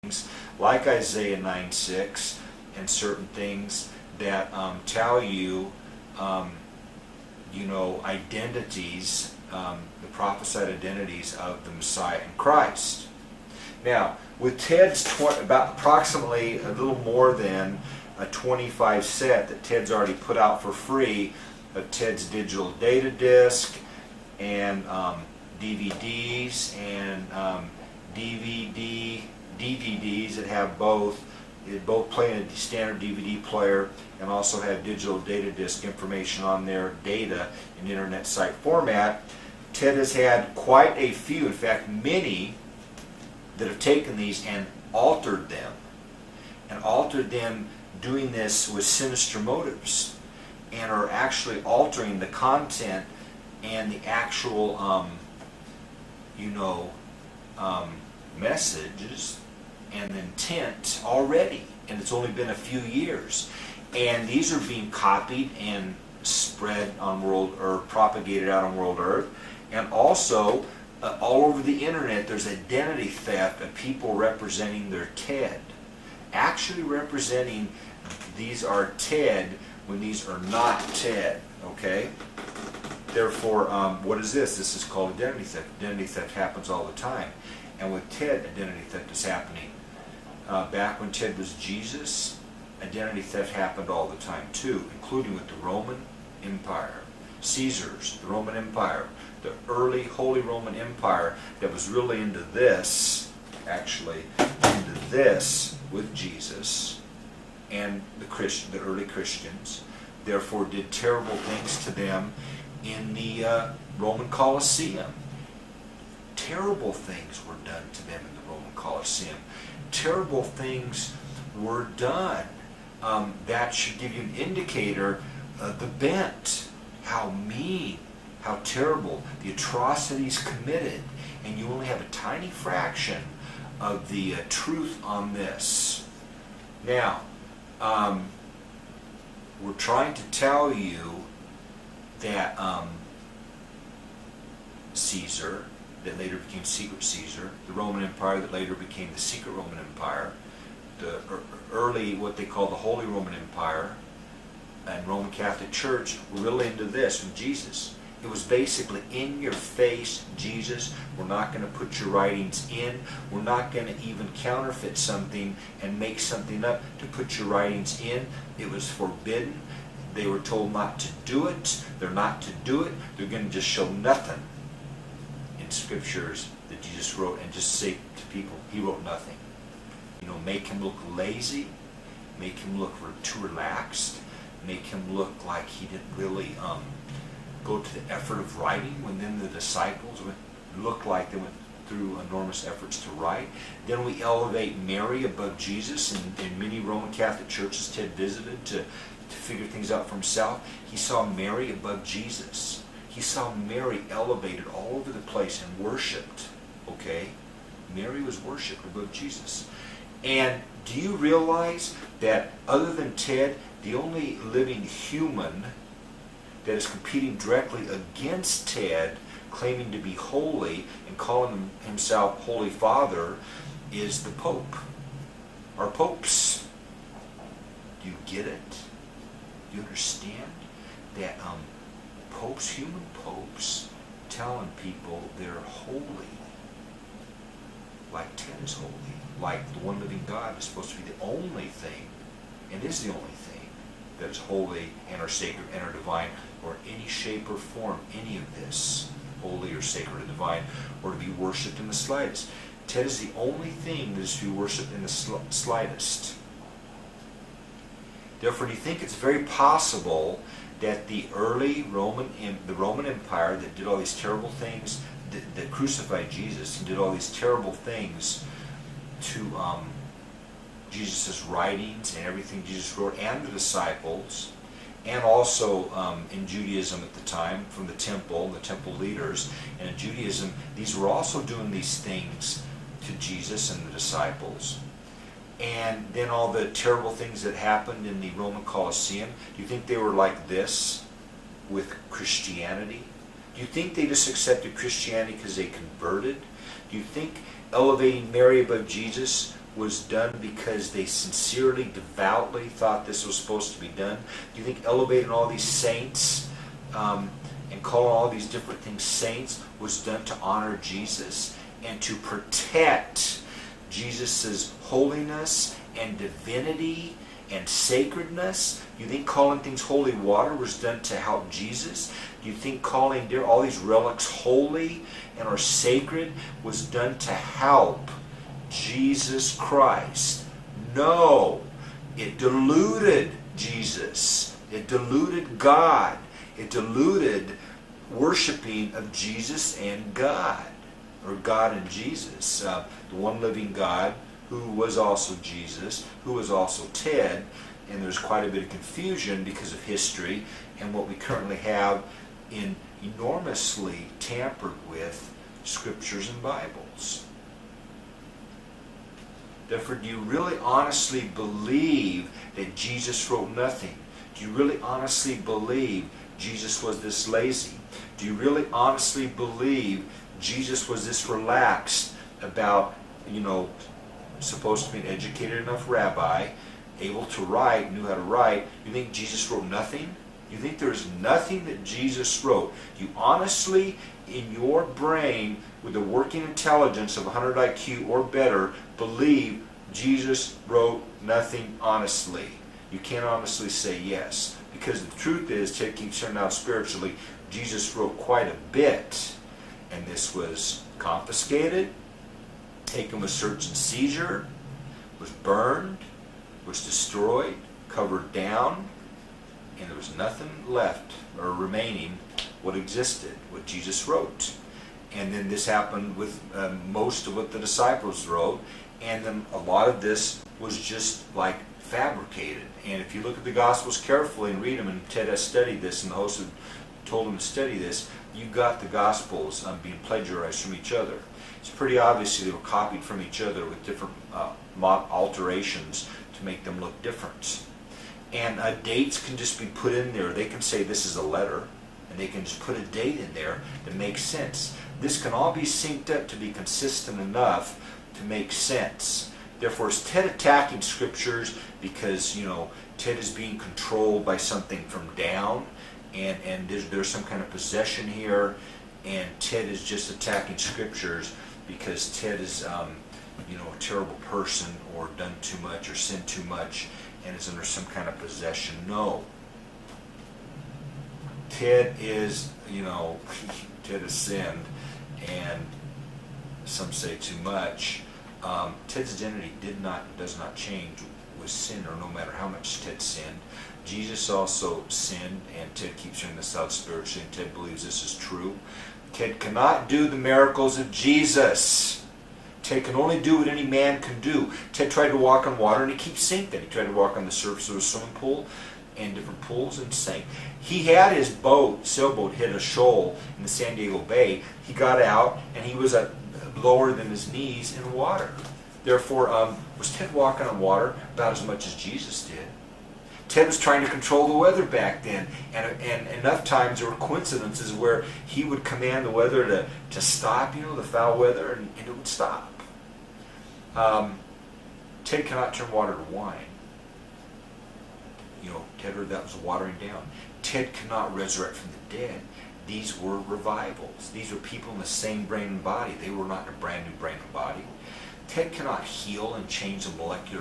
things like Isaiah 9:6 and certain things that tell you, identities, the prophesied identities of the Messiah and Christ. Now, with Ted's about approximately a little more than a 25 set that Ted's already put out for free of Ted's digital data disc and DVDs and DVDs that have both play in a standard DVD player and also have digital data disc information on their data in internet site format. Ted has had quite a few, in fact many, that have taken these and altered them doing this with sinister motives, and are actually altering the content and the actual messages and intent already, and it's only been a few years, and these are being copied and spread on propagated out on world Earth, and also all over the internet. There's identity theft of people representing their TED, actually representing these are TED when these are not TED. Okay. Therefore, what is this? This is called identity theft. Identity theft happens all the time, and with TED, identity theft is happening. Back when Ted was Jesus, identity theft happened all the time too, including with the Roman Empire, Caesars, the Roman Empire, the early Holy Roman Empire that was really into this with Jesus and the early Christians. Therefore, did terrible things to them in the Roman Colosseum. Terrible things were done to them in the Roman Colosseum. Terrible things were done. That should give you an indicator of the bent, how mean, how terrible, the atrocities committed, and you only have a tiny fraction of the truth on this. Now, we're trying to tell you that Caesar, that later became Secret Caesar, the Roman Empire that later became the Secret Roman Empire, the early, what they call the Holy Roman Empire, and Roman Catholic Church were really into this with Jesus. It was basically in your face, Jesus. We're not going to put your writings in. We're not going to even counterfeit something and make something up to put your writings in. It was forbidden. They were told not to do it. They're not to do it. They're going to just show nothing in scriptures that Jesus wrote and just say to people, he wrote nothing. Make him look lazy, make him look too relaxed, make him look like he didn't really go to the effort of writing, when then the disciples looked like they went through enormous efforts to write. Then we elevate Mary above Jesus, and in many Roman Catholic churches Ted visited to figure things out for himself. He saw Mary above Jesus. He saw Mary elevated all over the place and worshipped. Okay? Mary was worshipped above Jesus. And do you realize that other than Ted, the only living human that is competing directly against Ted, claiming to be holy and calling himself Holy Father, is the Pope, or popes? Do you get it? Do you understand that popes, human popes, telling people they're holy, like Ted is holy, like the one living God is supposed to be the only thing, and is the only thing, that is holy and or sacred and or divine, or any shape or form, any of this, holy or sacred or divine, or to be worshipped in the slightest. Ted is the only thing that is to be worshipped in the slightest. Therefore, do you think it's very possible that the early Roman Empire that did all these terrible things, that crucified Jesus and did all these terrible things to Jesus' writings and everything Jesus wrote, and the disciples, and also in Judaism at the time, from the temple leaders, and in Judaism, these were also doing these things to Jesus and the disciples. And then all the terrible things that happened in the Roman Colosseum, do you think they were like this with Christianity? Do you think they just accepted Christianity because they converted? Do you think elevating Mary above Jesus was done because they sincerely, devoutly thought this was supposed to be done? Do you think elevating all these saints and calling all these different things saints was done to honor Jesus and to protect Jesus' holiness and divinity and sacredness? Do you think calling things holy water was done to help Jesus? Do you think calling all these relics holy and or sacred was done to help Jesus Christ? No. It diluted Jesus. It diluted God. It diluted worshiping of Jesus and God, or God and Jesus. The one living God, who was also Jesus, who was also Ted, and there's quite a bit of confusion because of history and what we currently have in enormously tampered with scriptures and Bibles. Therefore, do you really honestly believe that Jesus wrote nothing? Do you really honestly believe Jesus was this lazy? Do you really honestly believe Jesus was this relaxed about, supposed to be an educated enough rabbi, able to write, knew how to write? You think Jesus wrote nothing? You think there's nothing that Jesus wrote? You honestly, in your brain, with a working intelligence of 100 IQ or better, believe Jesus wrote nothing honestly? You can't honestly say yes. Because the truth is, Ted keeps turning out spiritually, Jesus wrote quite a bit. And this was confiscated, taken with search and seizure, was burned, was destroyed, covered down, and there was nothing left or remaining what existed, what Jesus wrote. And then this happened with most of what the disciples wrote, and then a lot of this was just like fabricated. And if you look at the Gospels carefully and read them, and Ted has studied this, and the host had told him to study this, you've got the Gospels being plagiarized from each other. It's pretty obvious they were copied from each other with different alterations to make them look different. And dates can just be put in there. They can say this is a letter, and they can just put a date in there that makes sense. This can all be synced up to be consistent enough to make sense. Therefore, is Ted attacking scriptures because, Ted is being controlled by something from down, and there's some kind of possession here, and Ted is just attacking scriptures because Ted is, a terrible person, or done too much, or sinned too much, and is under some kind of possession? No. Ted is, Ted has sinned, and some say too much. Ted's identity does not change with sin, or no matter how much Ted sinned. Jesus also sinned, and Ted keeps hearing this out spiritually, and Ted believes this is true. Ted cannot do the miracles of Jesus. Ted can only do what any man can do. Ted tried to walk on water, and he keeps sinking. He tried to walk on the surface of a swimming pool and different pools and sank. He had his sailboat hit a shoal in the San Diego Bay. He got out, and he was lower than his knees in water. Therefore, was Ted walking on water about as much as Jesus did? Ted was trying to control the weather back then, and enough times there were coincidences where he would command the weather to stop, the foul weather, and it would stop. Ted cannot turn water to wine. Ted heard that was watering down. Ted cannot resurrect from the dead. These were revivals. These were people in the same brain and body. They were not in a brand new brain and body. Ted cannot heal and change the molecular